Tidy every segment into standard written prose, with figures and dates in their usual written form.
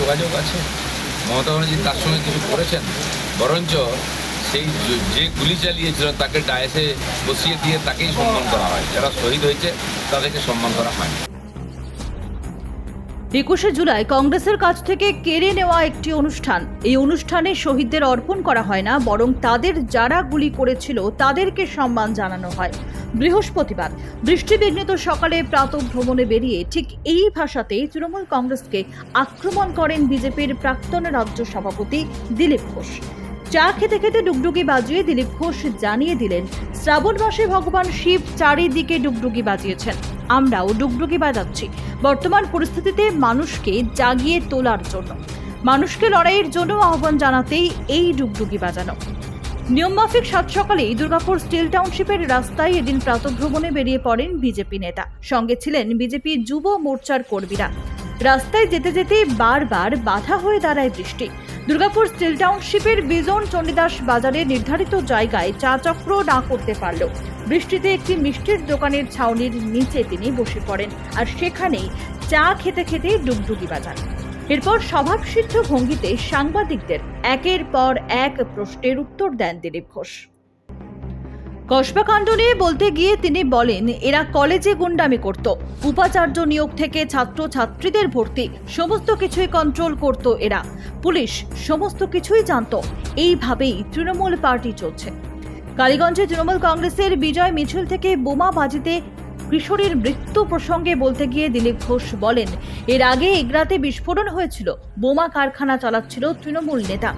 যোগাযোগ আছে? মমতা ব্যানার্জি তার সঙ্গে কিছু করেছেন? বরঞ্চ সেই যে গুলি চালিয়েছিল তাকে ডায়েসে বসিয়ে দিয়ে তাকেই সম্মান করা হয়। যারা শহীদ হয়েছে তাদেরকে সম্মান করা হয়। 21শে জুলাই কংগ্রেসের কাছ থেকে কেড়ে নেওয়া একটি অনুষ্ঠান। এই অনুষ্ঠানে শহীদদের অর্পণ করা হয় না, বরং তাদের যারা গুলি করেছিল তাদেরকে সম্মান জানানো হয়। বৃহস্পতিবার বৃষ্টিবিঘ্নিত সকালে প্রাতঃভ্রমণে বেরিয়ে ঠিক এই ভাষাতেই তৃণমূল কংগ্রেসকে আক্রমণ করেন বিজেপির প্রাক্তন রাজ্য সভাপতি দিলীপ ঘোষ। চা খেতে খেতে ডুগডুগি বাজিয়ে দিলীপ ঘোষ জানিয়ে দিলেন, শ্রাবণ মাসে ভগবান শিব চারিদিকে ডুগডুগি বাজিয়েছেন, আমরাও ডুগডুগি বাজাচ্ছি। বর্তমান পরিস্থিতিতে মানুষকে জাগিয়ে তোলার জন্য, মানুষকে লড়াইয়ের জন্য আহ্বান জানাতেই এই ডুগডুগি বাজানো। নিয়মমাফিক সাত সকালেই দুর্গাপুর স্টিল টাউনশিপের রাস্তায় এদিন প্রাতঃভ্রমণে বেরিয়ে পড়েন বিজেপি নেতা। সঙ্গে ছিলেন বিজেপি যুব মোর্চার কর্মীরা। রাস্তায় যেতে যেতে বারবার বাধা হয়ে দাঁড়ায় বৃষ্টি। দুর্গাপুর স্টিল টাউনশিপের বিজন চণ্ডীদাস বাজারে নির্ধারিত জায়গায় চা চক্র না করতে পারলেও বৃষ্টিতে একটি মিষ্টির দোকানের ছাউনির নিচে তিনি বসে পড়েন আর সেখানেই চা খেতে খেতে ডুগডুগি বাজান। এরপর স্বভাবসিদ্ধ ভঙ্গিতে সাংবাদিকদের একের পর এক প্রশ্নের উত্তর দেন দিলীপ ঘোষ। কসবাকাণ্ড নিয়ে বলতে গিয়ে তিনি বলেন, এরা কলেজে গুন্ডামি করত, উপাচার্য নিয়োগ থেকে ছাত্র ছাত্রীদের ভর্তি, সমস্ত কিছুই কন্ট্রোল করত এরা, পুলিশ সমস্ত কিছুই জানত। এইভাবেই তৃণমূল পার্টি চলছে। কালীগঞ্জে তৃণমূল কংগ্রেসের বিজয় মিছিল থেকে বোমাবাজিতে কিশোরীর মৃত্যু প্রসঙ্গে বলতে গিয়ে দিলীপ ঘোষ বলেন, এর আগে এগরাতে বিস্ফোরণ হয়েছিল, বোমা কারখানা চালাচ্ছিল তৃণমূল নেতা,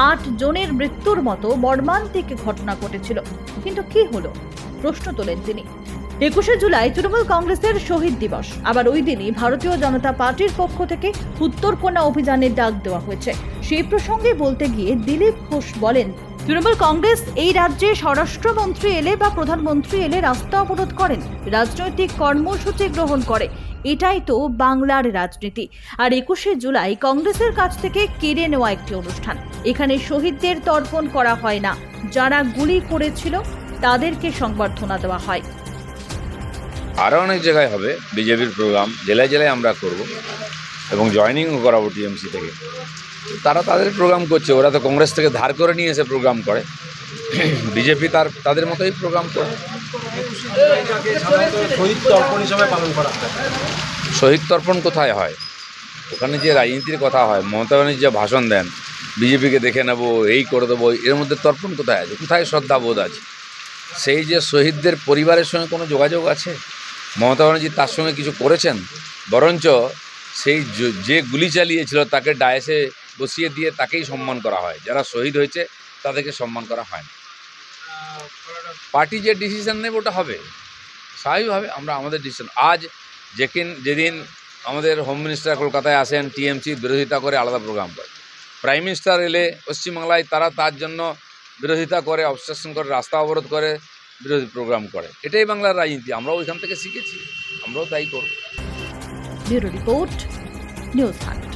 8 জনের মৃত্যুর মতো মর্মান্তিক ঘটনা ঘটেছিল, কিন্তু কি হলো? প্রশ্ন তোলেন তিনি। 21শে জুলাই তৃণমূল কংগ্রেসের শহীদ দিবস, আবার ওই দিনই ভারতীয় জনতা পার্টির পক্ষ থেকে উত্তরকন্যা অভিযানের ডাক দেওয়া হয়েছে। সেই প্রসঙ্গে বলতে গিয়ে দিলীপ ঘোষ বলেন, তৃণমূল কংগ্রেস এই রাজ্যে স্বরাষ্ট্রমন্ত্রী এলে বা প্রধানমন্ত্রী এলে রাস্তা অবরোধ করেন, রাজনৈতিক কর্মসূচি গ্রহণ করে, এটাই তো বাংলার রাজনীতি। আর 21শে জুলাই কংগ্রেসের কাছ থেকে কেড়ে নেওয়া একটি অনুষ্ঠান। এখানে শহীদদের তর্পণ করা হয় না, যারা গুলি করেছিল তাদেরকে সংবর্ধনা দেওয়া হয়। আরও অনেক জায়গায় হবে বিজেপির প্রোগ্রাম, জেলায় জেলায় আমরা করব এবং জয়েনিংও করাবো টিএমসি থেকে। তারা তাদের প্রোগ্রাম করছে, ওরা তো কংগ্রেস থেকে ধার করে নিয়ে এসে প্রোগ্রাম করে, বিজেপি তাদের মতোই প্রোগ্রাম করে। শহীদ তর্পণ হিসাবে পালন করা হয়। শহীদ তর্পণ কোথায় হয়? ওখানে যে রাজনীতির কথা হয়, মমতা ব্যানার্জি যে ভাষণ দেন, বিজেপিকে দেখে নেবো, এই করে দেবো, এর মধ্যে তর্পণ কোথায় আছে? কোথায় শ্রদ্ধাবোধ আছে? সেই যে শহীদদের পরিবারের সঙ্গে কোনো যোগাযোগ আছে? মমতা ব্যানার্জি তার সঙ্গে কিছু করেছেন? বরঞ্চ সেই যে গুলি চালিয়েছিল তাকে ডায়েসে বসিয়ে দিয়ে তাকেই সম্মান করা হয়। যারা শহীদ হয়েছে তাদেরকে সম্মান করা হয় না। পার্টি যে ডিসিশন নেবে ওটা হবে স্বাভাবিকভাবে। আমরা আমাদের ডিসিশন, আজ যেদিন আমাদের হোম মিনিস্টার কলকাতায় আসেন, টিএমসির বিরোধিতা করে আলাদা প্রোগ্রাম করে, প্রাইম মিনিস্টার এলে পশ্চিমবাংলায় তারা তার জন্য বিরোধিতা করে, অবস্ট্রাকশন করে, রাস্তা অবরোধ করে, বিরোধী প্রোগ্রাম করে। এটাই বাংলার রাজনীতি। আমরাও ওইখান থেকে শিখেছি, আমরাও তাই করব। Bureau report, news hunt.